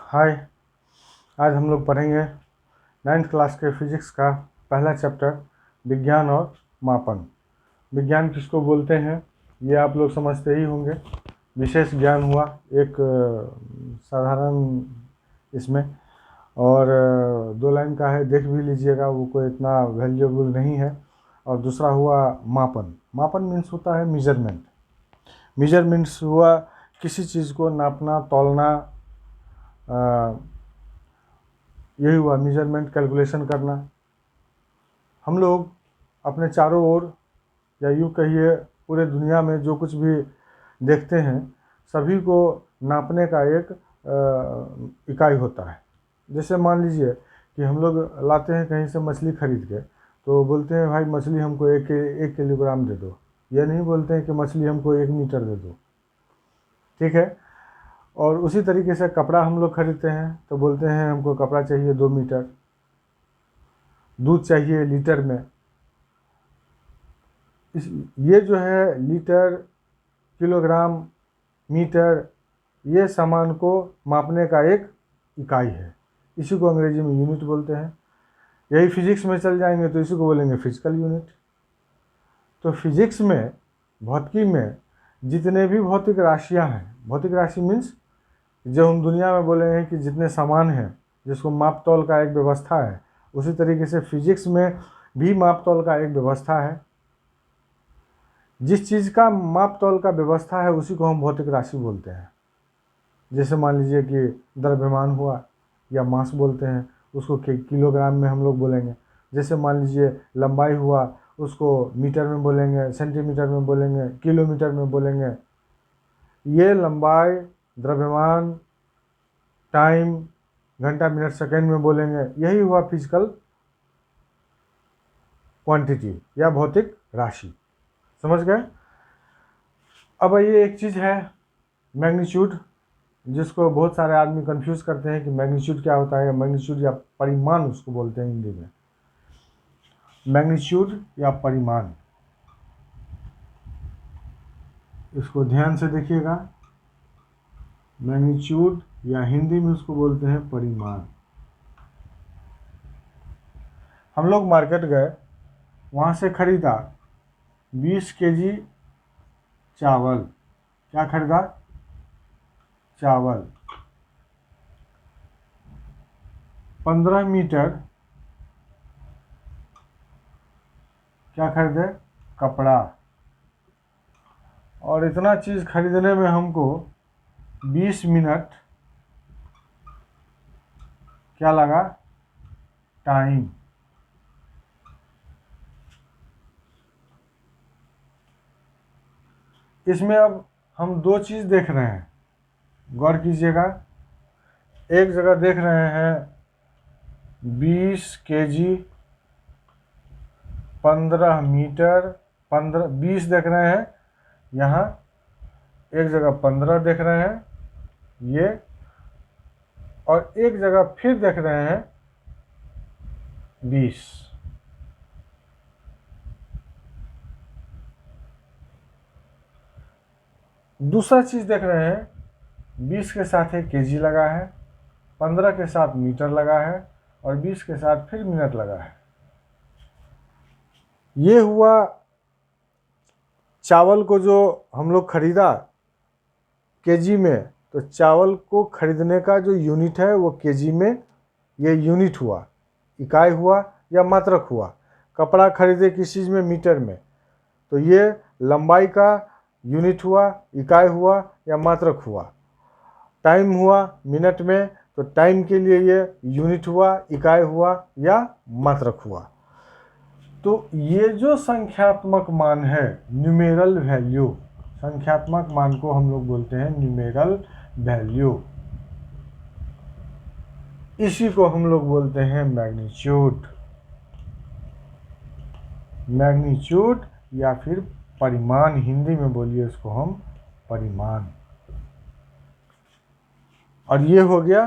हाय। आज हम लोग पढ़ेंगे 9th क्लास के फिजिक्स का पहला चैप्टर विज्ञान और मापन। विज्ञान किसको बोलते हैं ये आप लोग समझते ही होंगे। विशेष ज्ञान हुआ एक साधारण इसमें, और 2 लाइन का है, देख भी लीजिएगा, वो कोई इतना वैल्यूएबल नहीं है। और दूसरा हुआ मापन। मापन मीन्स होता है मेजरमेंट। मेजरमेंट्स हुआ किसी चीज़ को नापना, तौलना, यही हुआ मेजरमेंट, कैलकुलेशन करना। हम लोग अपने चारों ओर, या यूँ कहिए पूरे दुनिया में जो कुछ भी देखते हैं सभी को नापने का एक इकाई होता है। जैसे मान लीजिए कि हम लोग लाते हैं कहीं से मछली खरीद के, तो बोलते हैं भाई मछली हमको एक किलोग्राम दे दो। ये नहीं बोलते हैं कि मछली हमको 1 मीटर दे दो, ठीक है। और उसी तरीके से कपड़ा हम लोग खरीदते हैं तो बोलते हैं हमको कपड़ा चाहिए 2 मीटर, दूध चाहिए लीटर में। ये जो है लीटर, किलोग्राम, मीटर, ये सामान को मापने का एक इकाई है। इसी को अंग्रेजी में यूनिट बोलते हैं। यही फिजिक्स में चल जाएंगे तो इसी को बोलेंगे फिजिकल यूनिट। तो फिजिक्स में, भौतिकी में जितने भी भौतिक राशियां हैं, भौतिक राशि मीन्स जो हम दुनिया में बोले हैं कि जितने सामान हैं जिसको माप तौल का एक व्यवस्था है, उसी तरीके से फिजिक्स में भी माप तौल का एक व्यवस्था है। जिस चीज़ का माप तौल का व्यवस्था है उसी को हम भौतिक राशि बोलते हैं। जैसे मान लीजिए कि द्रव्यमान हुआ, या मास बोलते हैं, उसको किलोग्राम में हम लोग बोलेंगे। जैसे मान लीजिए लंबाई हुआ, उसको मीटर में बोलेंगे, सेंटीमीटर में बोलेंगे, किलोमीटर में बोलेंगे। ये लंबाई, द्रव्यमान, टाइम, घंटा, मिनट, सेकेंड में बोलेंगे। यही हुआ फिजिकल क्वांटिटी या भौतिक राशि। समझ गए। अब ये एक चीज़ है मैग्नीट्यूड, जिसको बहुत सारे आदमी कंफ्यूज करते हैं कि मैग्नीट्यूड क्या होता है। मैग्नीट्यूड या परिमाण उसको बोलते हैं हिंदी में। मैग्नीट्यूड या परिमाण, इसको ध्यान से देखिएगा। मैग्नीट्यूड या हिंदी में उसको बोलते हैं परिमाण। हम लोग मार्केट गए, वहाँ से खरीदा 20 केजी चावल। क्या खरीदा? चावल। 15 मीटर क्या खरीदे? कपड़ा। और इतना चीज़ खरीदने में हमको 20 मिनट क्या लगा? टाइम। इसमें अब हम 2 चीज़ देख रहे हैं, गौर कीजिएगा। एक जगह देख रहे हैं 20 केजी 15 मीटर, 20 देख रहे हैं यहाँ, एक जगह 15 देख रहे हैं ये, और एक जगह फिर देख रहे हैं 20। दूसरा चीज़ देख रहे हैं 20 के साथ एक केजी लगा है, 15 के साथ मीटर लगा है, और 20 के साथ फिर मिनट लगा है। ये हुआ चावल को जो हम लोग खरीदा केजी में, तो चावल को खरीदने का जो यूनिट है वो केजी में, ये यूनिट हुआ, इकाई हुआ या मात्रक हुआ। कपड़ा खरीदे किस चीज़ में? मीटर में, तो ये लंबाई का यूनिट हुआ, इकाई हुआ या मात्रक हुआ। टाइम हुआ मिनट में, तो टाइम के लिए ये यूनिट हुआ, इकाई हुआ या मात्रक हुआ। तो ये जो संख्यात्मक मान है, न्यूमेरल वैल्यू, संख्यात्मक मान को हम लोग बोलते हैं न्यूमेरल वैल्यू। इसी को हम लोग बोलते हैं मैग्नीट्यूड। मैग्नीट्यूड या फिर परिमाण, हिंदी में बोलिए इसको हम परिमाण। और ये हो गया,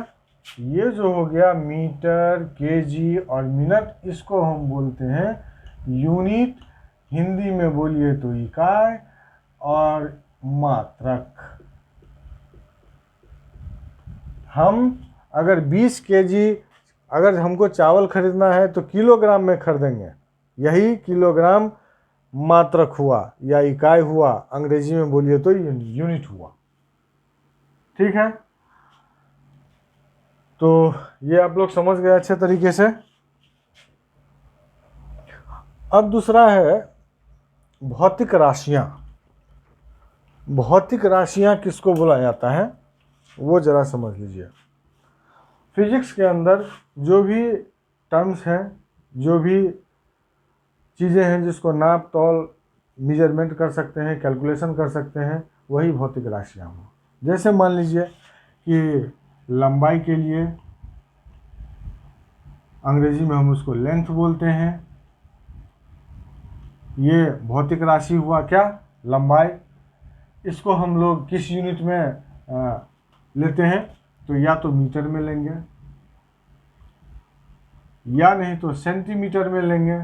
ये जो हो गया मीटर, केजी और मिनट, इसको हम बोलते हैं यूनिट। हिंदी में बोलिए तो इकाई और मात्रक। हम अगर 20 केजी अगर हमको चावल खरीदना है तो किलोग्राम में खरीदेंगे, यही किलोग्राम मात्रक हुआ या इकाई हुआ, अंग्रेजी में बोलिए तो यूनिट हुआ। ठीक है, तो ये आप लोग समझ गए अच्छे तरीके से। अब दूसरा है भौतिक राशियां। भौतिक राशियां किसको बोला जाता है वो जरा समझ लीजिए। फिजिक्स के अंदर जो भी टर्म्स हैं, जो भी चीज़ें हैं जिसको नाप तौल मेजरमेंट कर सकते हैं, कैलकुलेशन कर सकते हैं, वही भौतिक राशियां हों। जैसे मान लीजिए कि लंबाई के लिए अंग्रेजी में हम उसको लेंथ बोलते हैं, ये भौतिक राशि हुआ क्या, लंबाई। इसको हम लोग किस यूनिट में लेते हैं, तो या तो मीटर में लेंगे या नहीं तो सेंटीमीटर में लेंगे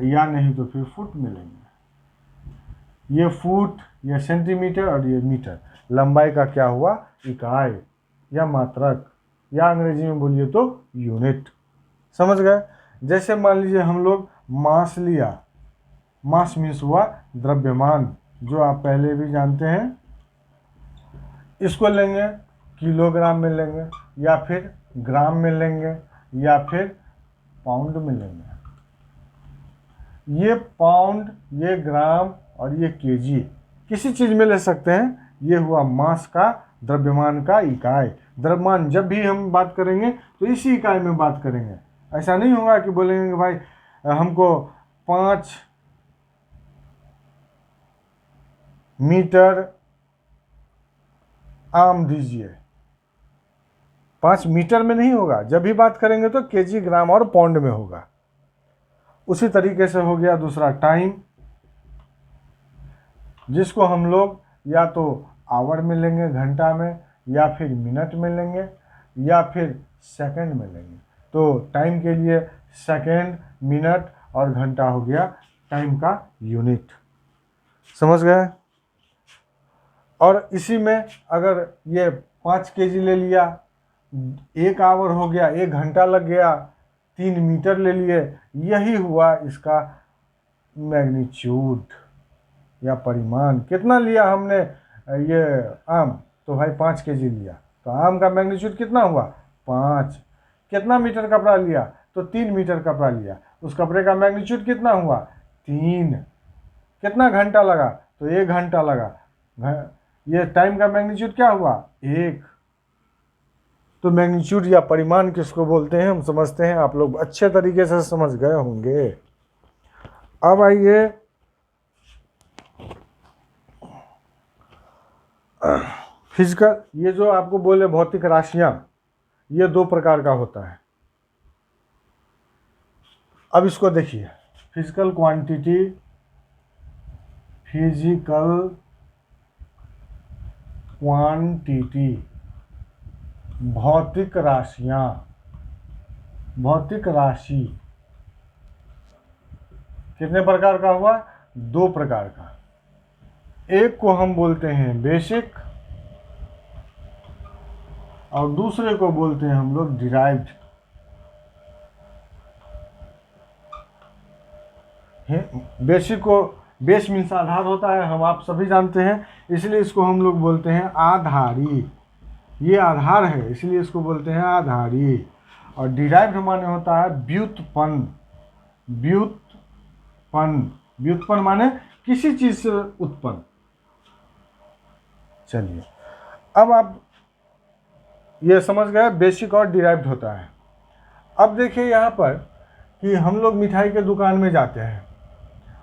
या नहीं तो फिर फुट में लेंगे। ये फुट, ये सेंटीमीटर और ये मीटर लंबाई का क्या हुआ, इकाई या मात्रक, या अंग्रेजी में बोलिए तो यूनिट। समझ गए। जैसे मान लीजिए हम लोग मास लिया, मास मीन्स हुआ द्रव्यमान, जो आप पहले भी जानते हैं। इसको लेंगे किलोग्राम में लेंगे या फिर ग्राम में लेंगे या फिर पाउंड में लेंगे। ये पाउंड, ये ग्राम और ये केजी किसी चीज़ में ले सकते हैं। ये हुआ मास का, द्रव्यमान का इकाई। द्रव्यमान जब भी हम बात करेंगे तो इसी इकाई में बात करेंगे। ऐसा नहीं होगा कि बोलेंगे कि भाई हमको 5 मीटर आम दीजिए। 5 मीटर में नहीं होगा, जब भी बात करेंगे तो केजी, ग्राम और पाउंड में होगा। उसी तरीके से हो गया दूसरा टाइम, जिसको हम लोग या तो आवर में लेंगे, घंटा में, या फिर मिनट में लेंगे या फिर सेकंड में लेंगे। तो टाइम के लिए सेकंड, मिनट और घंटा हो गया टाइम का यूनिट। समझ गए। और इसी में अगर ये 5 केजी ले लिया, 1 आवर हो गया, 1 घंटा लग गया, 3 मीटर ले लिए, यही हुआ इसका मैग्नीट्यूड या परिमाण। कितना लिया हमने ये आम, तो भाई 5 केजी लिया, तो आम का मैग्नीट्यूड कितना हुआ, 5। कितना मीटर कपड़ा लिया, तो 3 मीटर कपड़ा लिया, उस कपड़े का मैग्नीट्यूड कितना हुआ, 3। कितना घंटा लगा, तो 1 घंटा लगा। ये टाइम का मैग्नीट्यूड क्या हुआ, 1। तो मैग्नीट्यूड या परिमाण किसको बोलते हैं हम समझते हैं, आप लोग अच्छे तरीके से समझ गए होंगे। अब आइए फिजिकल, ये जो आपको बोले भौतिक राशियां, ये 2 प्रकार का होता है। अब इसको देखिए, फिजिकल क्वांटिटी, फिजिकल क्वांटिटी, भौतिक राशियां, भौतिक राशि कितने प्रकार का हुआ, 2 प्रकार का। एक को हम बोलते हैं बेसिक और दूसरे को बोलते हैं हम लोग डिराइव्ड। बेसिक को, बेस मीन्स आधार होता है, हम आप सभी जानते हैं, इसलिए इसको हम लोग बोलते हैं आधारी। ये आधार है इसलिए इसको बोलते हैं आधारी। और डिराइव्ड माने होता है व्युत्पन्न। व्युत्पन्न, व्युत्पन्न माने किसी चीज से उत्पन्न। चलिए, अब आप ये समझ गए बेसिक और डिराइव्ड होता है। अब देखिए यहाँ पर कि हम लोग मिठाई के दुकान में जाते हैं,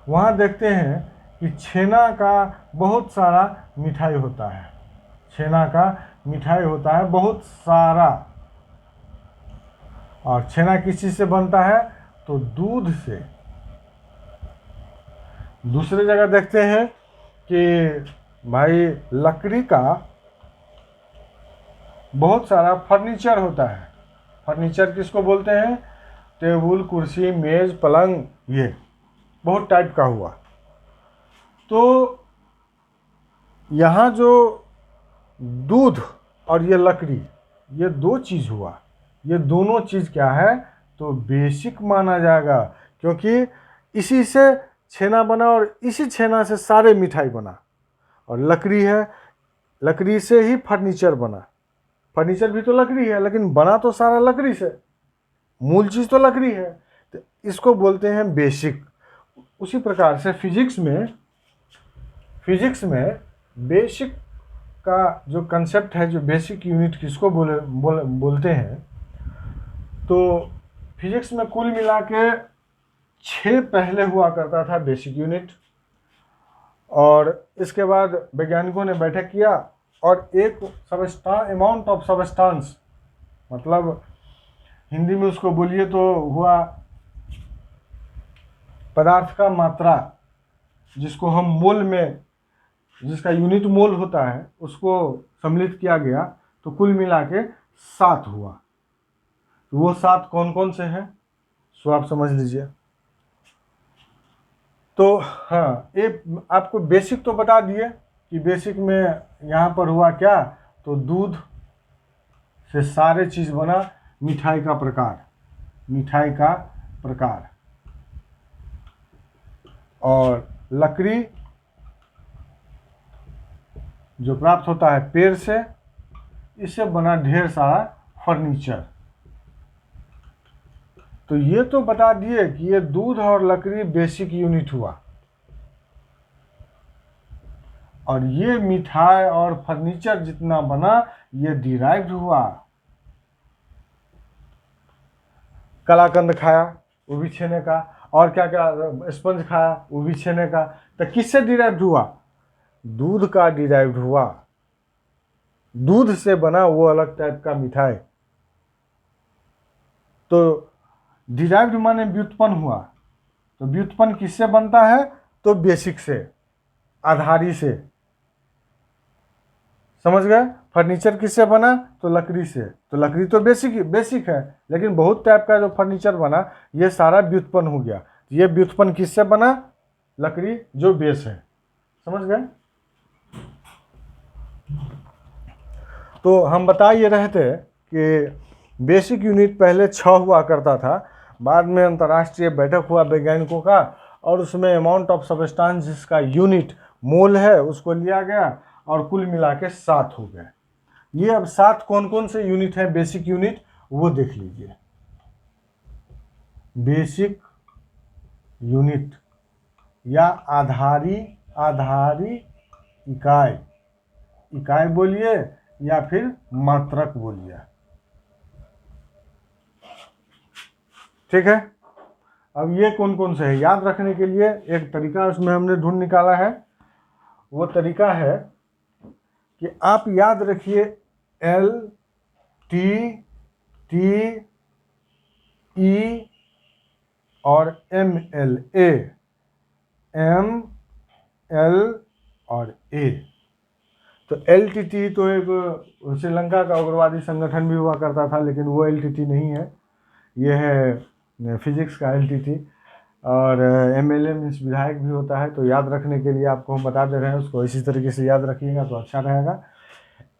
वहाँ देखते हैं कि छेना का बहुत सारा मिठाई होता है। छेना का मिठाई होता है बहुत सारा। और छेना किस चीज़ से बनता है, तो दूध से। दूसरी जगह देखते हैं कि भाई लकड़ी का बहुत सारा फर्नीचर होता है। फर्नीचर किसको बोलते हैं, टेबल, कुर्सी, मेज, पलंग, ये बहुत टाइप का हुआ। तो यहाँ जो दूध और ये लकड़ी, ये दो चीज़ हुआ। ये दोनों चीज़ क्या है तो बेसिक माना जाएगा, क्योंकि इसी से छेना बना और इसी छेना से सारे मिठाई बना। और लकड़ी है, लकड़ी से ही फर्नीचर बना। फर्नीचर भी तो लकड़ी है, लेकिन बना तो सारा लकड़ी से, मूल चीज़ तो लकड़ी है। तो इसको बोलते हैं बेसिक। उसी प्रकार से फिजिक्स में बेसिक का जो कंसेप्ट है, जो बेसिक यूनिट किसको बोलते हैं, तो फिजिक्स में कुल मिला के 6 पहले हुआ करता था बेसिक यूनिट। और इसके बाद वैज्ञानिकों ने बैठक किया और एक अमाउंट ऑफ सबस्टांस, मतलब हिंदी में उसको बोलिए तो हुआ पदार्थ का मात्रा, जिसको हम मोल में, जिसका यूनिट मोल होता है, उसको सम्मिलित किया गया। तो कुल मिला के 7 हुआ। तो वो 7 कौन कौन से हैं सो आप समझ लीजिए। तो हाँ, ये आपको बेसिक तो बता दिए कि बेसिक में यहाँ पर हुआ क्या, तो दूध से सारे चीज़ बना। मिठाई का प्रकार और लकड़ी जो प्राप्त होता है पेड़ से, इससे बना ढेर सारा फर्नीचर। तो ये तो बता दिए कि ये दूध और लकड़ी बेसिक यूनिट हुआ, और ये मिठाई और फर्नीचर जितना बना ये डिराइव्ड हुआ। कलाकंद खाया वो भी छेने का, और क्या क्या स्पंज खाया वो भी छेने का। तो किससे डिराइव्ड हुआ? दूध का डिराइव्ड हुआ। दूध से बना वो अलग टाइप का मिठाई। तो डिराइव्ड माने व्युत्पन्न हुआ। तो व्युत्पन्न किससे बनता है? तो बेसिक से, आधारी से। समझ गए? फर्नीचर किससे बना? तो लकड़ी से। तो लकड़ी तो बेसिक है, लेकिन बहुत टाइप का जो फर्नीचर बना ये सारा व्युत्पन्न हो गया। ये व्युत्पन्न किससे बना? लकड़ी जो बेस है। समझ गए? तो हम बता ये रहे थे कि बेसिक यूनिट पहले 6 हुआ करता था, बाद में अंतर्राष्ट्रीय बैठक हुआ वैज्ञानिकों का, और उसमें अमाउंट ऑफ सबस्टांस जिसका यूनिट मोल है उसको लिया गया, और कुल मिला के 7 हो गए। ये अब 7 कौन कौन से यूनिट है बेसिक यूनिट, वो देख लीजिए। बेसिक यूनिट या आधारी इकाई बोलिए या फिर मात्रक बोलिए। ठीक है? अब ये कौन कौन से है याद रखने के लिए एक तरीका उसमें हमने ढूंढ निकाला है। वो तरीका है कि आप याद रखिए L, T, T, E और ML, A, M, L और A। तो LTT तो एक श्रीलंका का उग्रवादी संगठन भी हुआ करता था, लेकिन वो LTT नहीं है, ये है फिजिक्स का LTT। और MLA मीन्स विधायक भी होता है। तो याद रखने के लिए आपको हम बता दे रहे हैं, उसको इसी तरीके से याद रखिएगा तो अच्छा रहेगा।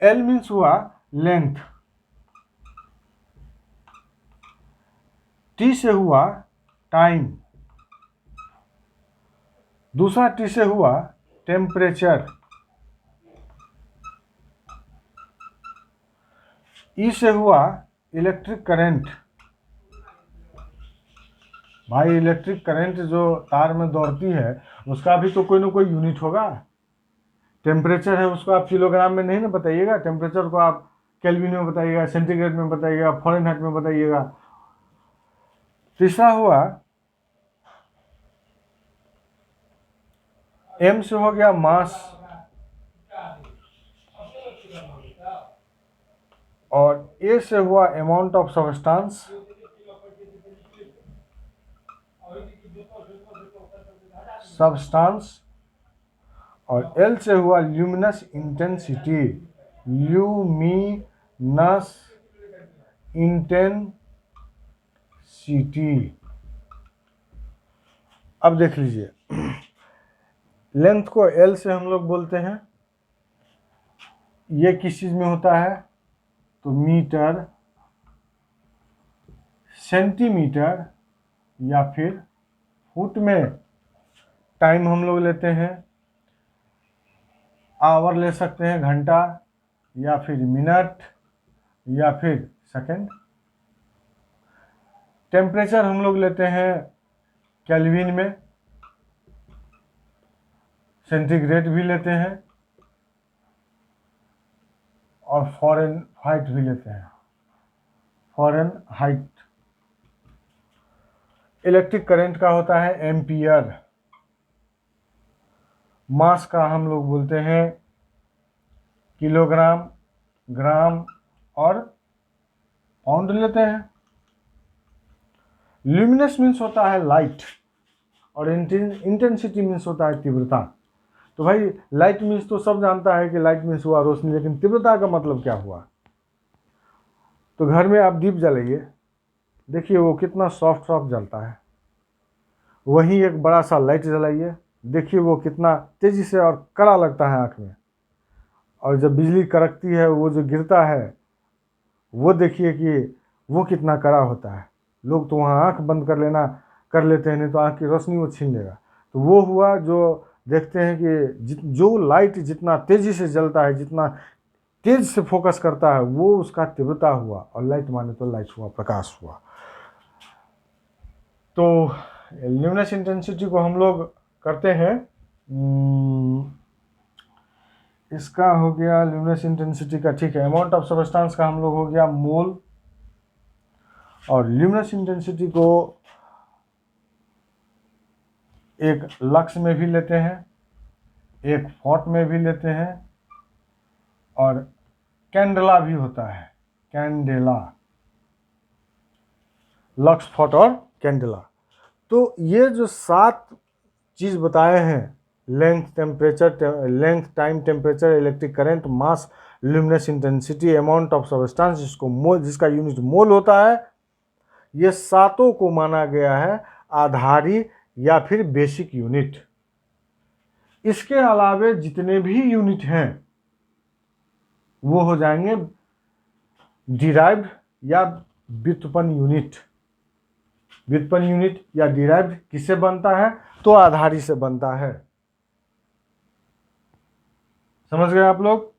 L मीन्स हुआ लेंथ, T से हुआ टाइम, दूसरा T से हुआ टेम्परेचर, E से हुआ इलेक्ट्रिक करंट। भाई इलेक्ट्रिक करंट जो तार में दौड़ती है उसका भी तो कोई ना कोई यूनिट होगा। टेम्परेचर है उसको आप किलोग्राम में नहीं ना बताइएगा, टेम्परेचर को आप केल्विन में बताइएगा, सेंटीग्रेड में बताइएगा, फ़ारेनहाइट में बताइएगा। तीसरा हुआ M से हो गया मास, और A से हुआ अमाउंट ऑफ सबस्टांस, और L से हुआ ल्यूमिनस इंटेंसिटी, अब देख लीजिए, लेंथ को L से हम लोग बोलते हैं। ये किस चीज़ में होता है? तो मीटर, सेंटीमीटर या फिर फुट में। टाइम हम लोग लेते हैं, आवर ले सकते हैं, घंटा या फिर मिनट या फिर सेकंड। टेम्परेचर हम लोग लेते हैं केल्विन में, सेंटीग्रेड भी लेते हैं और फ़ारेनहाइट भी लेते हैं, फ़ारेनहाइट। इलेक्ट्रिक करंट का होता है एम्पियर। मास का हम लोग बोलते हैं किलोग्राम, ग्राम और पाउंड लेते हैं। ल्यूमिनस मीन्स होता है लाइट और इंटेंसिटी मीन्स होता है तीव्रता। तो भाई लाइट मीन्स तो सब जानता है कि लाइट मीन्स हुआ रोशनी, लेकिन तीव्रता का मतलब क्या हुआ? तो घर में आप दीप जलाइए, देखिए वो कितना सॉफ्ट सॉफ्ट जलता है। वहीं एक बड़ा सा लाइट जलाइए, देखिए वो कितना तेजी से और कड़ा लगता है आँख में। और जब बिजली कड़कती है, वो जो गिरता है, वो देखिए कि वो कितना कड़ा होता है। लोग तो वहाँ आँख बंद कर लेते हैं, नहीं तो आँख की रोशनी वो छीन लेगा। तो वो हुआ जो देखते हैं कि जो लाइट जितना तेज़ी से जलता है, जितना तेज से फोकस करता है, वो उसका तीव्रता हुआ। और लाइट माने तो लाइट हुआ, प्रकाश हुआ। तो ल्यूमिनस इंटेंसिटी को हम लोग करते हैं, इसका हो गया ल्यूमिनस इंटेंसिटी का, ठीक है। अमाउंट ऑफ सबस्टेंस का हम लोग हो गया मोल। और ल्यूमिनस इंटेंसिटी को एक लक्स में भी लेते हैं, एक फॉट में भी लेते हैं, और कैंडेला भी होता है, कैंडेला, लक्स, फॉट और कैंडेला। तो ये जो 7 चीज़ बताए हैं, length, temperature, length, time, temperature, electric current, mass, luminous intensity, amount of substance, जिसको मोल, जिसका यूनिट मोल होता है, ये सातों को माना गया है आधारी या फिर बेसिक यूनिट। इसके अलावे जितने भी यूनिट हैं वो हो जाएंगे डिराइव्ड या व्युत्पन्न यूनिट। व्युत्पन्न यूनिट या डिराइव्ड किससे बनता है? तो आधारी से बनता है। समझ गए आप लोग?